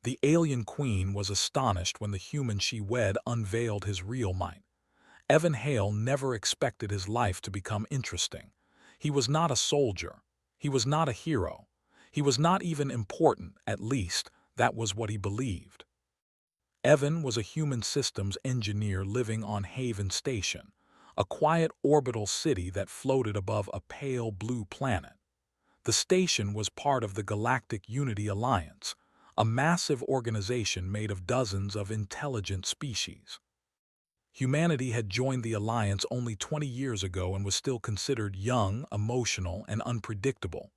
The alien queen was astonished when the human she wed unveiled his real might. Evan Hale never expected his life to become interesting. He was not a soldier. He was not a hero. He was not even important, at least, that was what he believed. Evan was a human systems engineer living on Haven Station, a quiet orbital city that floated above a pale blue planet. The station was part of the Galactic Unity Alliance, a massive organization made of dozens of intelligent species. Humanity had joined the Alliance only 20 years ago and was still considered young, emotional, and unpredictable.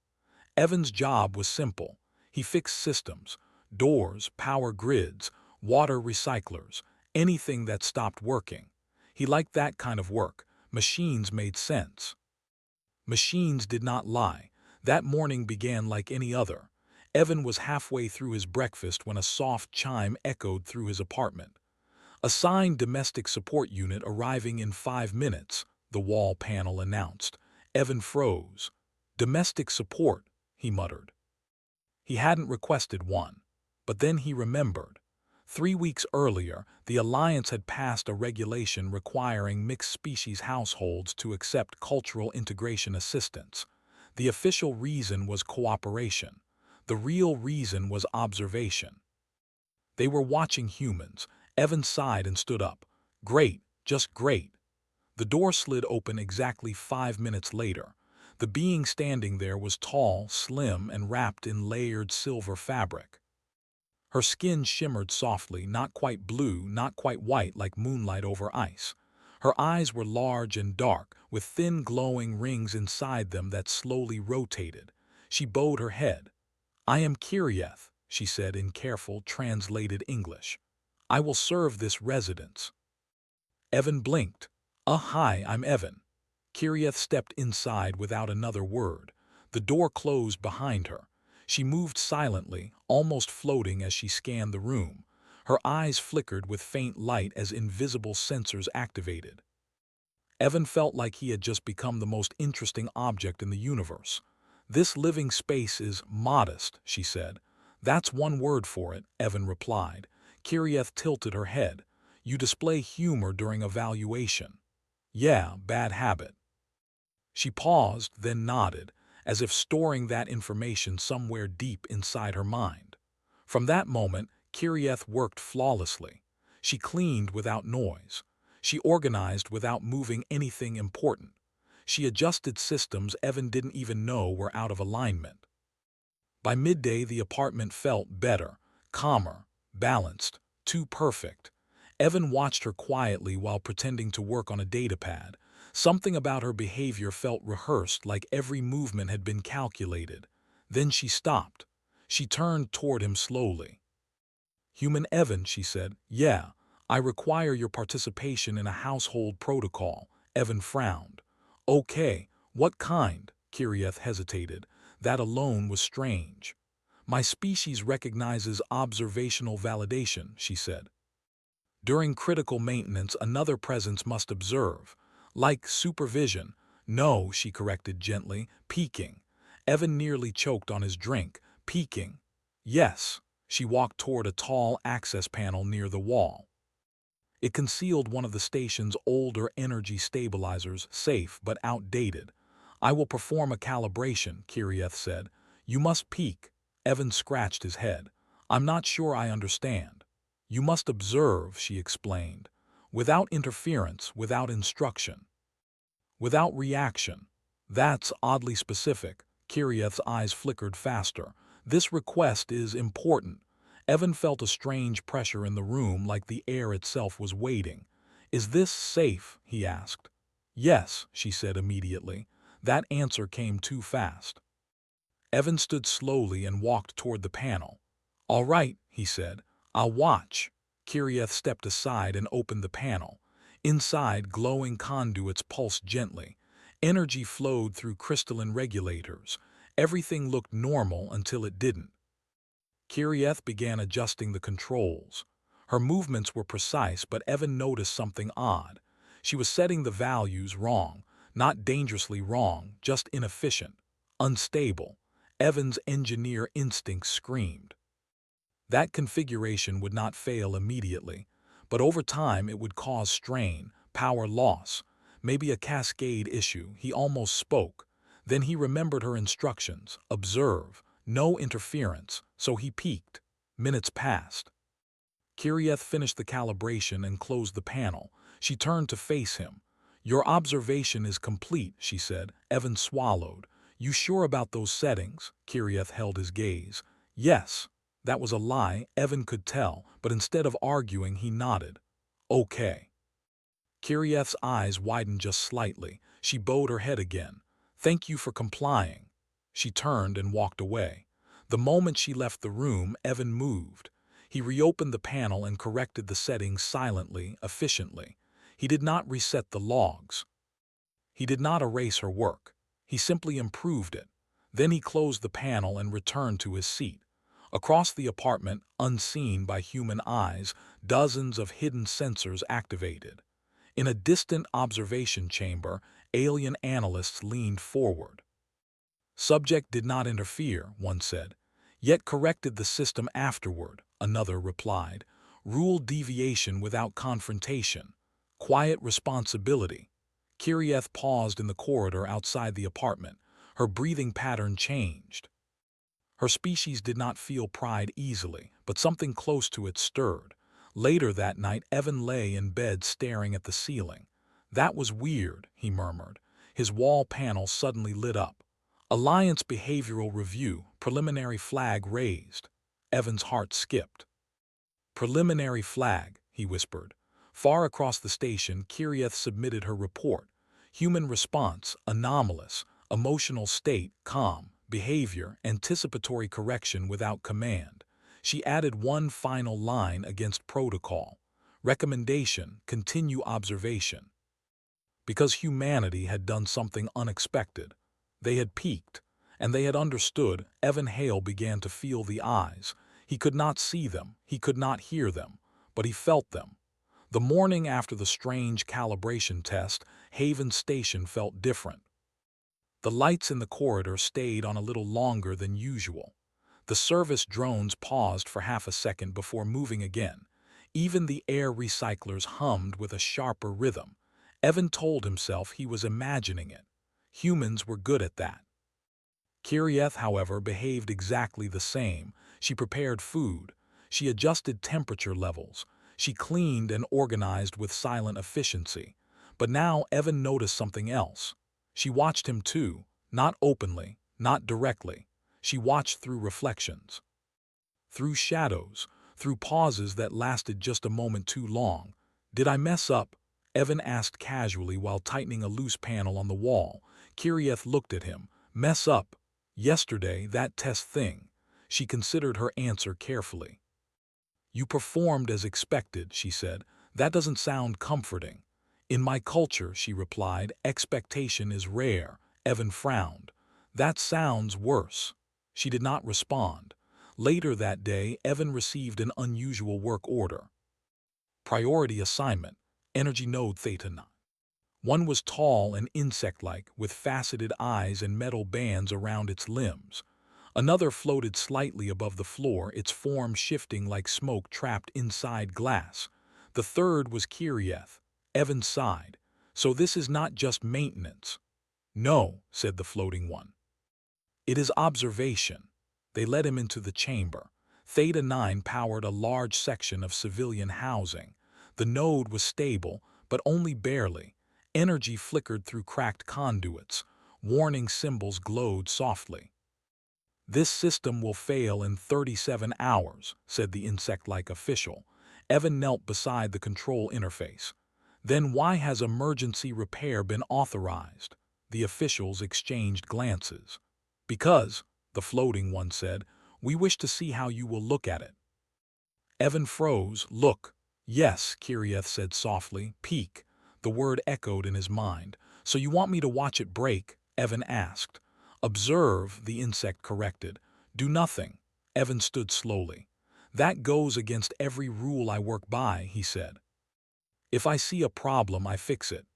Evan's job was simple. He fixed systems, doors, power grids, water recyclers, anything that stopped working. He liked that kind of work. Machines made sense. Machines did not lie. That morning began like any other. Evan was halfway through his breakfast when a soft chime echoed through his apartment. Assigned domestic support unit arriving in 5 minutes, the wall panel announced. Evan froze. Domestic support, he muttered. He hadn't requested one. But then he remembered. 3 weeks earlier, the Alliance had passed a regulation requiring mixed-species households to accept cultural integration assistance. The official reason was cooperation. The real reason was observation. They were watching humans. Evan sighed and stood up. Great, just great. The door slid open exactly 5 minutes later. The being standing there was tall, slim, and wrapped in layered silver fabric. Her skin shimmered softly, not quite blue, not quite white like moonlight over ice. Her eyes were large and dark, with thin glowing rings inside them that slowly rotated. She bowed her head. "I am Kirieth," she said in careful, translated English. "I will serve this residence." Evan blinked. Hi, I'm Evan." Kirieth stepped inside without another word. The door closed behind her. She moved silently, almost floating as she scanned the room. Her eyes flickered with faint light as invisible sensors activated. Evan felt like he had just become the most interesting object in the universe. "This living space is modest," she said. "That's one word for it," Evan replied. Kirieth tilted her head. "You display humor during evaluation." "Yeah, bad habit." She paused, then nodded, as if storing that information somewhere deep inside her mind. From that moment, Kirieth worked flawlessly. She cleaned without noise. She organized without moving anything important. She adjusted systems Evan didn't even know were out of alignment. By midday, the apartment felt better, calmer, balanced, too perfect. Evan watched her quietly while pretending to work on a datapad. Something about her behavior felt rehearsed, like every movement had been calculated. Then she stopped. She turned toward him slowly. "Human Evan," she said. "Yeah, I require your participation in a household protocol." Evan frowned. "Okay, what kind?" Kirieth hesitated. That alone was strange. "My species recognizes observational validation," she said. "During critical maintenance, another presence must observe. Like supervision." "No," she corrected gently, "peeking." Evan nearly choked on his drink. "Peeking." "Yes." She walked toward a tall access panel near the wall. It concealed one of the station's older energy stabilizers, safe but outdated. "I will perform a calibration," Kirieth said. "You must peek." Evan scratched his head. "I'm not sure I understand." "You must observe," she explained. "Without interference, without instruction. Without reaction." "That's oddly specific." Kirieth's eyes flickered faster. "This request is important." Evan felt a strange pressure in the room, like the air itself was waiting. "Is this safe?" he asked. "Yes," she said immediately. That answer came too fast. Evan stood slowly and walked toward the panel. "All right," he said. "I'll watch." Kirieth stepped aside and opened the panel. Inside, glowing conduits pulsed gently. Energy flowed through crystalline regulators. Everything looked normal until it didn't. Kirieth began adjusting the controls. Her movements were precise, but Evan noticed something odd. She was setting the values wrong, not dangerously wrong, just inefficient, unstable. Evan's engineer instinct screamed. That configuration would not fail immediately, but over time it would cause strain, power loss, maybe a cascade issue. He almost spoke. Then he remembered her instructions: observe, no interference, so he peeked. Minutes passed. Kirieth finished the calibration and closed the panel. She turned to face him. "Your observation is complete," she said. Evan swallowed. "You sure about those settings?" Kirieth held his gaze. "Yes." That was a lie, Evan could tell, but instead of arguing, he nodded. "Okay." Kirieth's eyes widened just slightly. She bowed her head again. "Thank you for complying." She turned and walked away. The moment she left the room, Evan moved. He reopened the panel and corrected the settings silently, efficiently. He did not reset the logs. He did not erase her work. He simply improved it. Then he closed the panel and returned to his seat. Across the apartment, unseen by human eyes, dozens of hidden sensors activated. In a distant observation chamber, alien analysts leaned forward. "Subject did not interfere," one said, "yet corrected the system afterward," another replied. "Ruled deviation without confrontation. Quiet responsibility." Kirieth paused in the corridor outside the apartment. Her breathing pattern changed. Her species did not feel pride easily, but something close to it stirred. Later that night, Evan lay in bed staring at the ceiling. "That was weird," he murmured. His wall panel suddenly lit up. "Alliance Behavioral Review, preliminary flag raised." Evan's heart skipped. "Preliminary flag," he whispered. Far across the station, Kirieth submitted her report. Human response, anomalous. Emotional state, calm. Behavior, anticipatory correction without command. She added one final line against protocol. Recommendation, continue observation. Because humanity had done something unexpected. They had peaked, and they had understood. Evan Hale began to feel the eyes. He could not see them, he could not hear them, but he felt them. The morning after the strange calibration test, Haven Station felt different. The lights in the corridor stayed on a little longer than usual. The service drones paused for half a second before moving again. Even the air recyclers hummed with a sharper rhythm. Evan told himself he was imagining it. Humans were good at that. Kirieth, however, behaved exactly the same. She prepared food. She adjusted temperature levels. She cleaned and organized with silent efficiency. But now Evan noticed something else. She watched him too, not openly, not directly. She watched through reflections, through shadows, through pauses that lasted just a moment too long. "Did I mess up?" Evan asked casually while tightening a loose panel on the wall. Kirieth looked at him. "Mess up? Yesterday, that test thing." She considered her answer carefully. "You performed as expected," she said. "That doesn't sound comforting." "In my culture," she replied, "expectation is rare." Evan frowned. "That sounds worse." She did not respond. Later that day, Evan received an unusual work order. Priority assignment, Energy Node Theta 9. One was tall and insect-like, with faceted eyes and metal bands around its limbs. Another floated slightly above the floor, its form shifting like smoke trapped inside glass. The third was Kirieth. Evan sighed. "So this is not just maintenance." "No," said the floating one. "It is observation." They led him into the chamber. Theta 9 powered a large section of civilian housing. The node was stable, but only barely. Energy flickered through cracked conduits. Warning symbols glowed softly. "This system will fail in 37 hours, said the insect-like official. Evan knelt beside the control interface. "Then why has emergency repair been authorized?" The officials exchanged glances. "Because," the floating one said, "we wish to see how you will look at it." Evan froze. "Look." "Yes," Kirieth said softly. "Peek." The word echoed in his mind. "So you want me to watch it break?" Evan asked. "Observe," the insect corrected. "Do nothing." Evan stood slowly. "That goes against every rule I work by," he said. "If I see a problem, I fix it."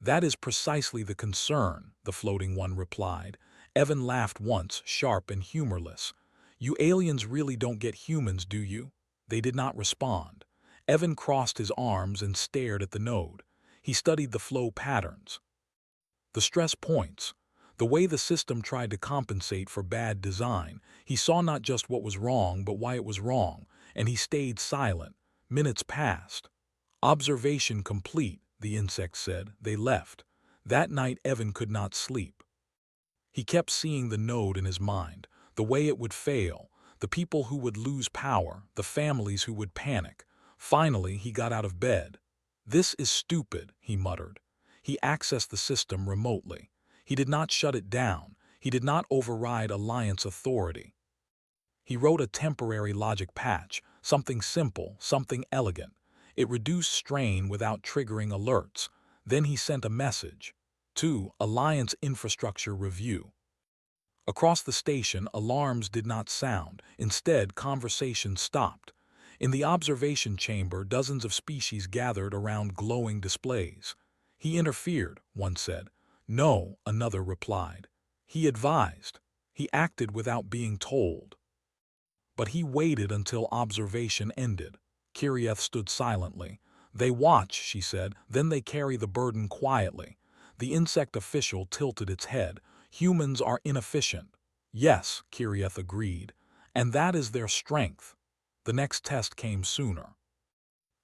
"That is precisely the concern," the floating one replied. Evan laughed once, sharp and humorless. "You aliens really don't get humans, do you?" They did not respond. Evan crossed his arms and stared at the node. He studied the flow patterns, the stress points, the way the system tried to compensate for bad design. He saw not just what was wrong, but why it was wrong, and he stayed silent. Minutes passed. "Observation complete," the insect said. They left. That night Evan could not sleep. He kept seeing the node in his mind, the way it would fail, the people who would lose power, the families who would panic. Finally, he got out of bed. "This is stupid," he muttered. He accessed the system remotely. He did not shut it down. He did not override Alliance authority. He wrote a temporary logic patch, something simple, something elegant. It reduced strain without triggering alerts. Then he sent a message to Alliance Infrastructure Review. Across the station, alarms did not sound. Instead, conversation stopped. In the observation chamber, dozens of species gathered around glowing displays. "He interfered," one said. "No," another replied. "He advised. He acted without being told." But he waited until observation ended. Kirieth stood silently. "They watch," she said, "then they carry the burden quietly." The insect official tilted its head. "Humans are inefficient." "Yes," Kirieth agreed, "and that is their strength." The next test came sooner.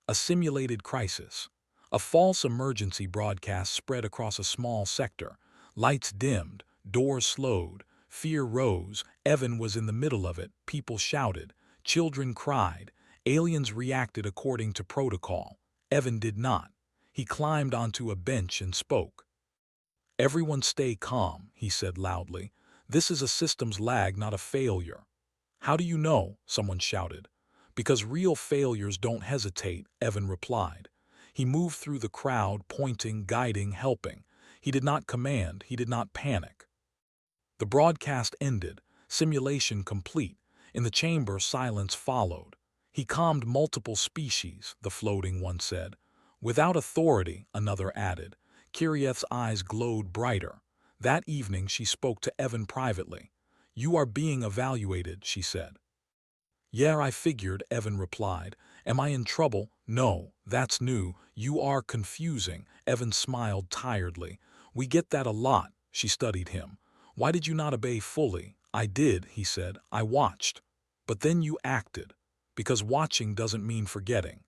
A simulated crisis. A false emergency broadcast spread across a small sector. Lights dimmed, doors slowed, fear rose. Evan was in the middle of it. People shouted, children cried, aliens reacted according to protocol. Evan did not. He climbed onto a bench and spoke. "Everyone stay calm," he said loudly. "This is a systems lag, not a failure." "How do you know?" someone shouted. "Because real failures don't hesitate," Evan replied. He moved through the crowd, pointing, guiding, helping. He did not command, he did not panic. The broadcast ended, simulation complete. In the chamber, silence followed. "He calmed multiple species," the floating one said. "Without authority," another added. Kirieth's eyes glowed brighter. That evening she spoke to Evan privately. "You are being evaluated," she said. "Yeah, I figured," Evan replied. "Am I in trouble?" "No, that's new. You are confusing." Evan smiled tiredly. "We get that a lot." She studied him. "Why did you not obey fully?" "I did," he said. "I watched." "But then you acted." "Because watching doesn't mean forgetting."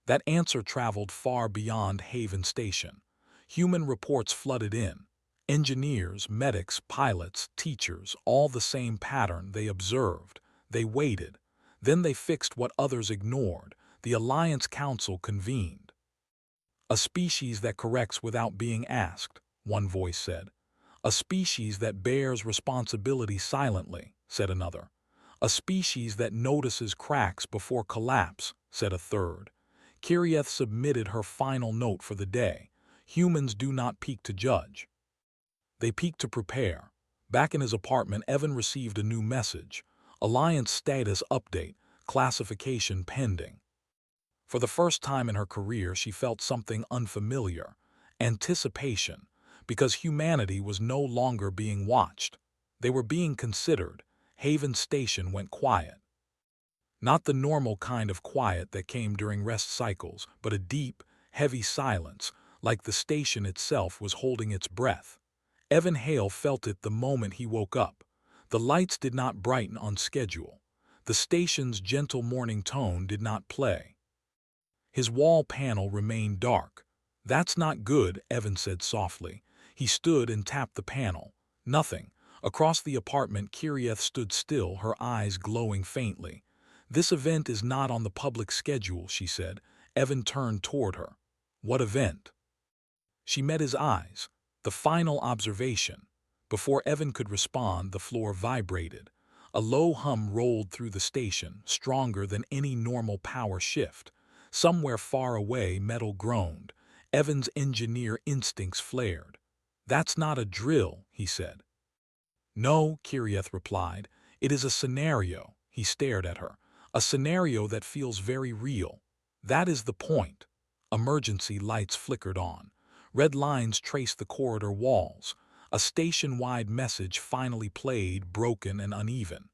That answer traveled far beyond Haven Station. Human reports flooded in. Engineers, medics, pilots, teachers, all the same pattern. They observed. They waited. Then they fixed what others ignored. The Alliance Council convened. "A species that corrects without being asked," one voice said. "A species that bears responsibility silently," said another. "A species that notices cracks before collapse," said a third. Kirieth submitted her final note for the day. Humans do not peak to judge. They peak to prepare. Back in his apartment, Evan received a new message. Alliance status update, classification pending. For the first time in her career, she felt something unfamiliar. Anticipation. Because humanity was no longer being watched. They were being considered. Haven Station went quiet. Not the normal kind of quiet that came during rest cycles, but a deep, heavy silence, like the station itself was holding its breath. Evan Hale felt it the moment he woke up. The lights did not brighten on schedule. The station's gentle morning tone did not play. His wall panel remained dark. "That's not good," Evan said softly. He stood and tapped the panel. Nothing. Across the apartment, Kirieth stood still, her eyes glowing faintly. "This event is not on the public schedule," she said. Evan turned toward her. "What event?" She met his eyes. "The final observation." Before Evan could respond, the floor vibrated. A low hum rolled through the station, stronger than any normal power shift. Somewhere far away, metal groaned. Evan's engineer instincts flared. "That's not a drill," he said. "No," Kirieth replied. "It is a scenario." He stared at her. "A scenario that feels very real. That is the point." Emergency lights flickered on. Red lines traced the corridor walls. A station-wide message finally played, broken and uneven.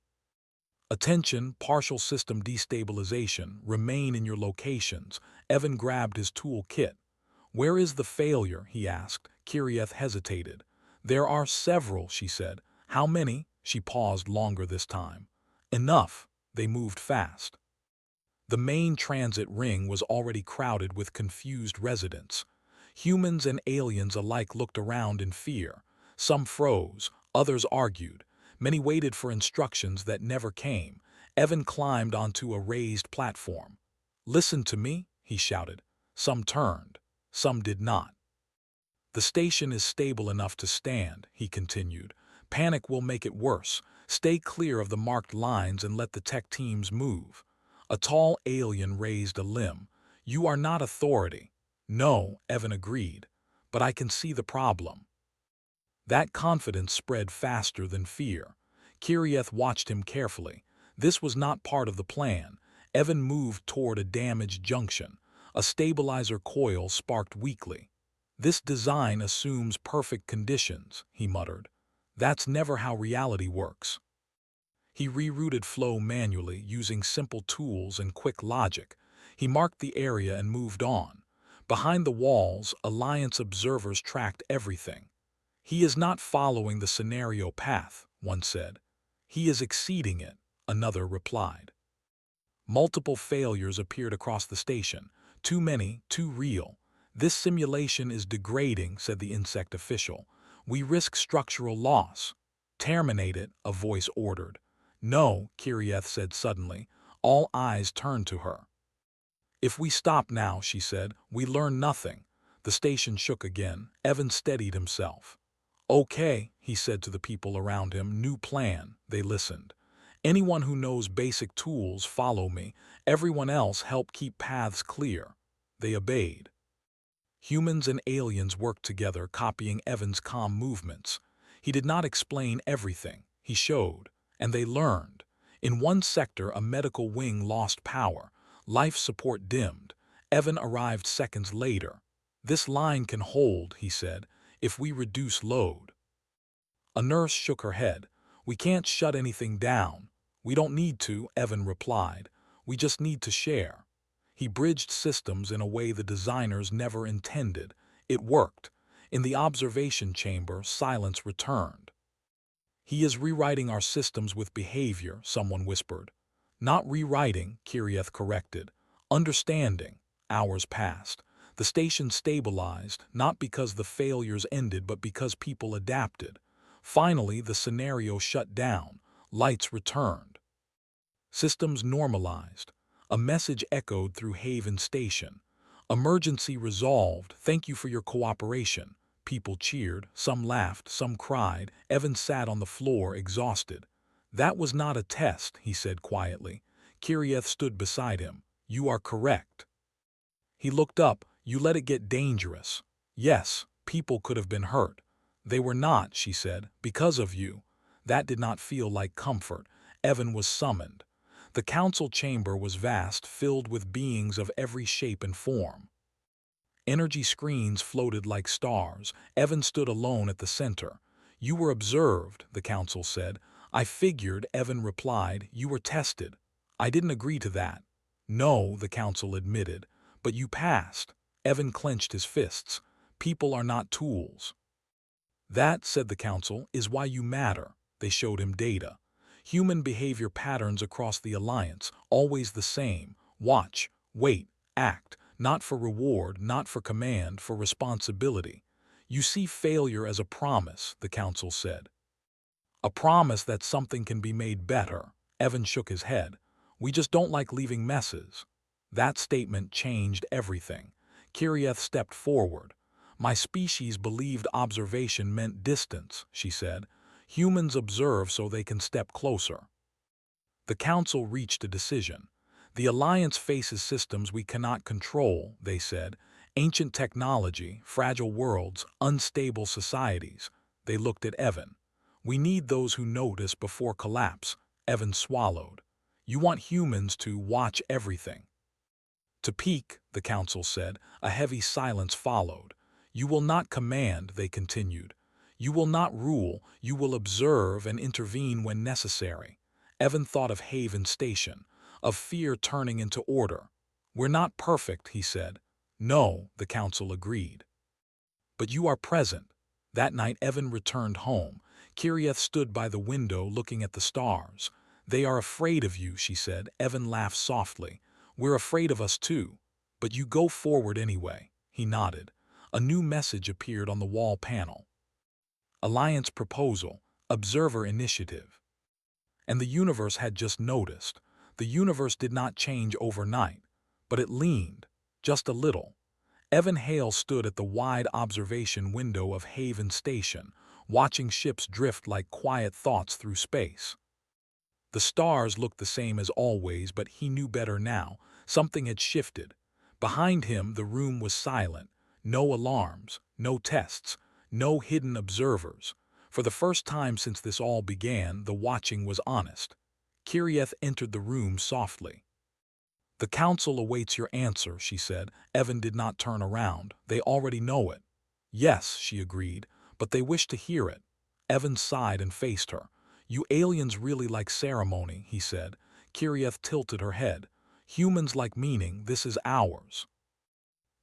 Attention, partial system destabilization, remain in your locations. Evan grabbed his tool kit. Where is the failure? He asked. Kirieth hesitated. There are several, she said. How many? She paused longer this time. Enough. They moved fast. The main transit ring was already crowded with confused residents. Humans and aliens alike looked around in fear. Some froze, others argued. Many waited for instructions that never came. Evan climbed onto a raised platform. "Listen to me," he shouted. Some turned, some did not. "The station is stable enough to stand," he continued. "Panic will make it worse. Stay clear of the marked lines and let the tech teams move." A tall alien raised a limb. "You are not authority." "No," Evan agreed, "but I can see the problem." That confidence spread faster than fear. Kirieth watched him carefully. This was not part of the plan. Evan moved toward a damaged junction. A stabilizer coil sparked weakly. "This design assumes perfect conditions," he muttered. "That's never how reality works." He rerouted flow manually, using simple tools and quick logic. He marked the area and moved on. Behind the walls, Alliance observers tracked everything. "He is not following the scenario path," one said. "He is exceeding it," another replied. Multiple failures appeared across the station. "Too many, too real." "This simulation is degrading," said the insect official. "We risk structural loss." "Terminate it," a voice ordered. "No," Kirieth said suddenly. All eyes turned to her. "If we stop now," she said, "we learn nothing." The station shook again. Evan steadied himself. "Okay," he said to the people around him. "New plan." They listened. "Anyone who knows basic tools, follow me. Everyone else, help keep paths clear." They obeyed. Humans and aliens worked together, copying Evan's calm movements. He did not explain everything. He showed. And they learned. In one sector, a medical wing lost power. Life support dimmed. Evan arrived seconds later. "This line can hold," he said, "if we reduce load." A nurse shook her head. "We can't shut anything down." "We don't need to," Evan replied. "We just need to share." He bridged systems in a way the designers never intended. It worked. In the observation chamber, silence returned. "He is rewriting our systems with behavior," someone whispered. "Not rewriting," Kirieth corrected. "Understanding." Hours passed. The station stabilized, not because the failures ended, but because people adapted. Finally, the scenario shut down. Lights returned. Systems normalized. A message echoed through Haven Station. "Emergency resolved. Thank you for your cooperation." People cheered. Some laughed. Some cried. Evan sat on the floor, exhausted. "That was not a test," he said quietly. Kirieth stood beside him. "You are correct." He looked up. "You let it get dangerous." "Yes, people could have been hurt." "They were not," she said, "because of you." That did not feel like comfort. Evan was summoned. The council chamber was vast, filled with beings of every shape and form. Energy screens floated like stars. Evan stood alone at the center. "You were observed," the council said. "I figured," Evan replied. "You were tested." "I didn't agree to that." "No," the council admitted. "But you passed." Evan clenched his fists. "People are not tools." "That," said the council, "is why you matter." They showed him data. Human behavior patterns across the Alliance, always the same. Watch, wait, act. Not for reward, not for command, for responsibility. "You see failure as a promise," the council said. "A promise that something can be made better." Evan shook his head. "We just don't like leaving messes." That statement changed everything. Kirieth stepped forward. "My species believed observation meant distance," she said. "Humans observe so they can step closer." The council reached a decision. "The Alliance faces systems we cannot control," they said. "Ancient technology, fragile worlds, unstable societies." They looked at Evan. "We need those who notice before collapse." Evan swallowed. "You want humans to watch everything." "To peak," the council said. A heavy silence followed. "You will not command," they continued. "You will not rule. You will observe and intervene when necessary." Evan thought of Haven Station, of fear turning into order. "We're not perfect," he said. "No," the council agreed. "But you are present." That night Evan returned home. Kiriath stood by the window looking at the stars. "They are afraid of you," she said. Evan laughed softly. "We're afraid of us too. But you go forward anyway." He nodded. A new message appeared on the wall panel. Alliance proposal, observer initiative. And the universe had just noticed. The universe did not change overnight, but it leaned, just a little. Evan Hale stood at the wide observation window of Haven Station, watching ships drift like quiet thoughts through space. The stars looked the same as always, but he knew better now. Something had shifted. Behind him, the room was silent. No alarms, no tests, no hidden observers. For the first time since this all began, the watching was honest. Kiriath entered the room softly. "The council awaits your answer," she said. Evan did not turn around. "They already know it." "Yes," she agreed, "but they wish to hear it." Evan sighed and faced her. "You aliens really like ceremony," he said. Kiriath tilted her head. "Humans like meaning. This is ours."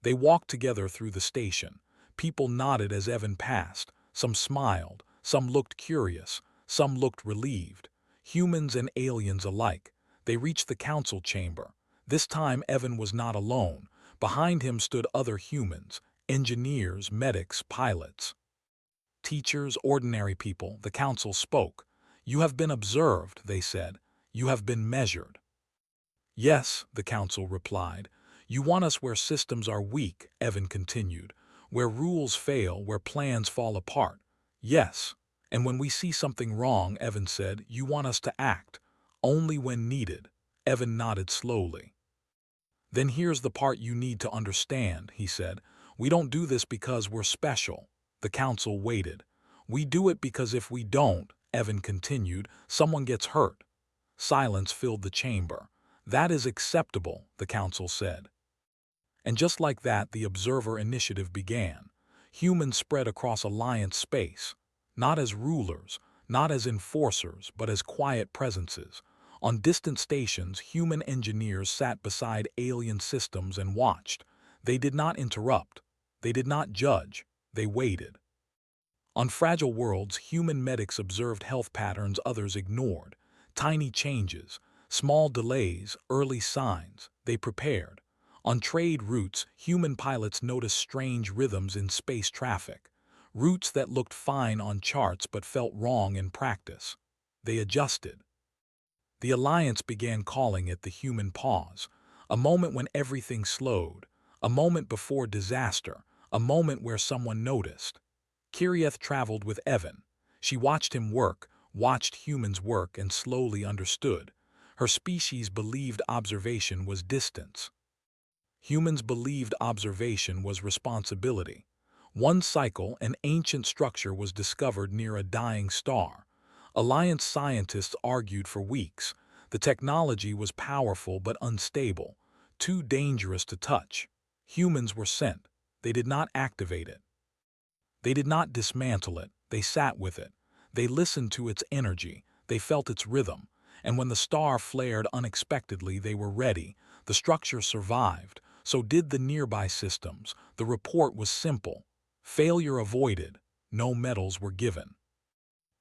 They walked together through the station. People nodded as Evan passed. Some smiled, some looked curious, some looked relieved. Humans and aliens alike. They reached the council chamber. This time Evan was not alone. Behind him stood other humans, engineers, medics, pilots. Teachers, ordinary people. The council spoke. "You have been observed," they said. "You have been measured." "Yes," the council replied. "You want us where systems are weak," Evan continued. "Where rules fail, where plans fall apart." "Yes. And when we see something wrong," Evan said, "you want us to act. Only when needed." Evan nodded slowly. "Then here's the part you need to understand," he said. "We don't do this because we're special." The council waited. "We do it because if we don't," Evan continued, "someone gets hurt." Silence filled the chamber. "That is acceptable," the council said. And just like that, the Observer Initiative began. Humans spread across Alliance space, not as rulers, not as enforcers, but as quiet presences. On distant stations, human engineers sat beside alien systems and watched. They did not interrupt. They did not judge. They waited. On fragile worlds, human medics observed health patterns others ignored. Tiny changes, small delays, early signs. They prepared. On trade routes, human pilots noticed strange rhythms in space traffic. Routes that looked fine on charts but felt wrong in practice. They adjusted. The Alliance began calling it the human pause, a moment when everything slowed, a moment before disaster, a moment where someone noticed. Kiriath traveled with Evan. She watched him work, watched humans work, and slowly understood. Her species believed observation was distance. Humans believed observation was responsibility. One cycle, an ancient structure was discovered near a dying star. Alliance scientists argued for weeks. The technology was powerful but unstable, too dangerous to touch. Humans were sent. They did not activate it. They did not dismantle it. They sat with it. They listened to its energy. They felt its rhythm. And when the star flared unexpectedly, they were ready. The structure survived. So did the nearby systems. The report was simple. Failure avoided. No medals were given.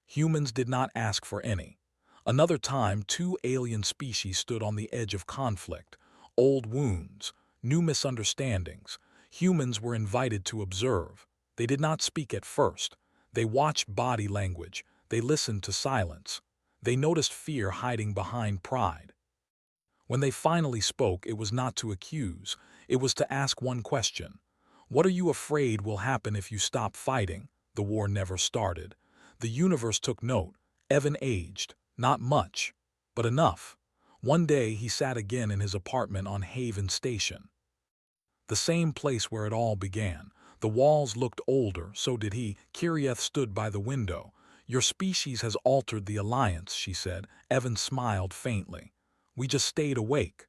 Humans did not ask for any. Another time, two alien species stood on the edge of conflict. Old wounds, new misunderstandings. Humans were invited to observe. They did not speak at first. They watched body language. They listened to silence. They noticed fear hiding behind pride. When they finally spoke, it was not to accuse. It was to ask one question. What are you afraid will happen if you stop fighting? The war never started. The universe took note. Evan aged. Not much, but enough. One day he sat again in his apartment on Haven Station. The same place where it all began. The walls looked older, so did he. Kiriath stood by the window. "Your species has altered the Alliance," she said. Evan smiled faintly. "We just stayed awake."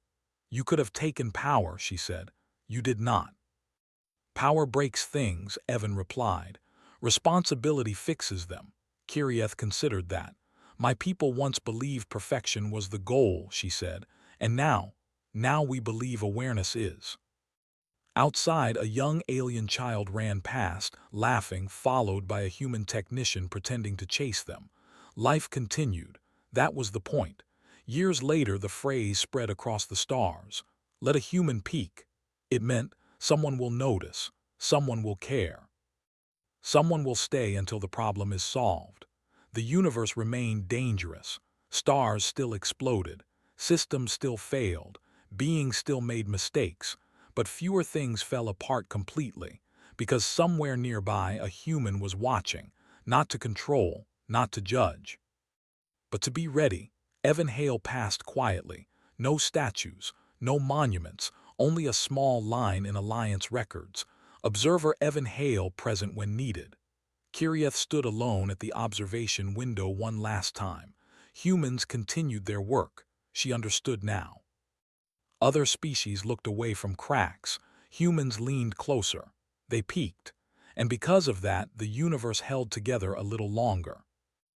"You could have taken power," she said. "You did not." "Power breaks things," Evan replied. "Responsibility fixes them." Kiriath considered that. My people once believed perfection was the goal, she said, and now we believe awareness is. Outside, a young alien child ran past, laughing, followed by a human technician pretending to chase them. Life continued. That was the point. Years later, the phrase spread across the stars. Let a human peek. It meant someone will notice, someone will care, someone will stay until the problem is solved. The universe remained dangerous. Stars still exploded. Systems still failed. Beings still made mistakes. But fewer things fell apart completely, because somewhere nearby a human was watching, not to control, not to judge, but to be ready. Evan Hale passed quietly. No statues, no monuments, only a small line in Alliance records. Observer Evan Hale present when needed. Kiriath stood alone at the observation window one last time. Humans continued their work. She understood now. Other species looked away from cracks. Humans leaned closer. They peeked. And because of that, the universe held together a little longer.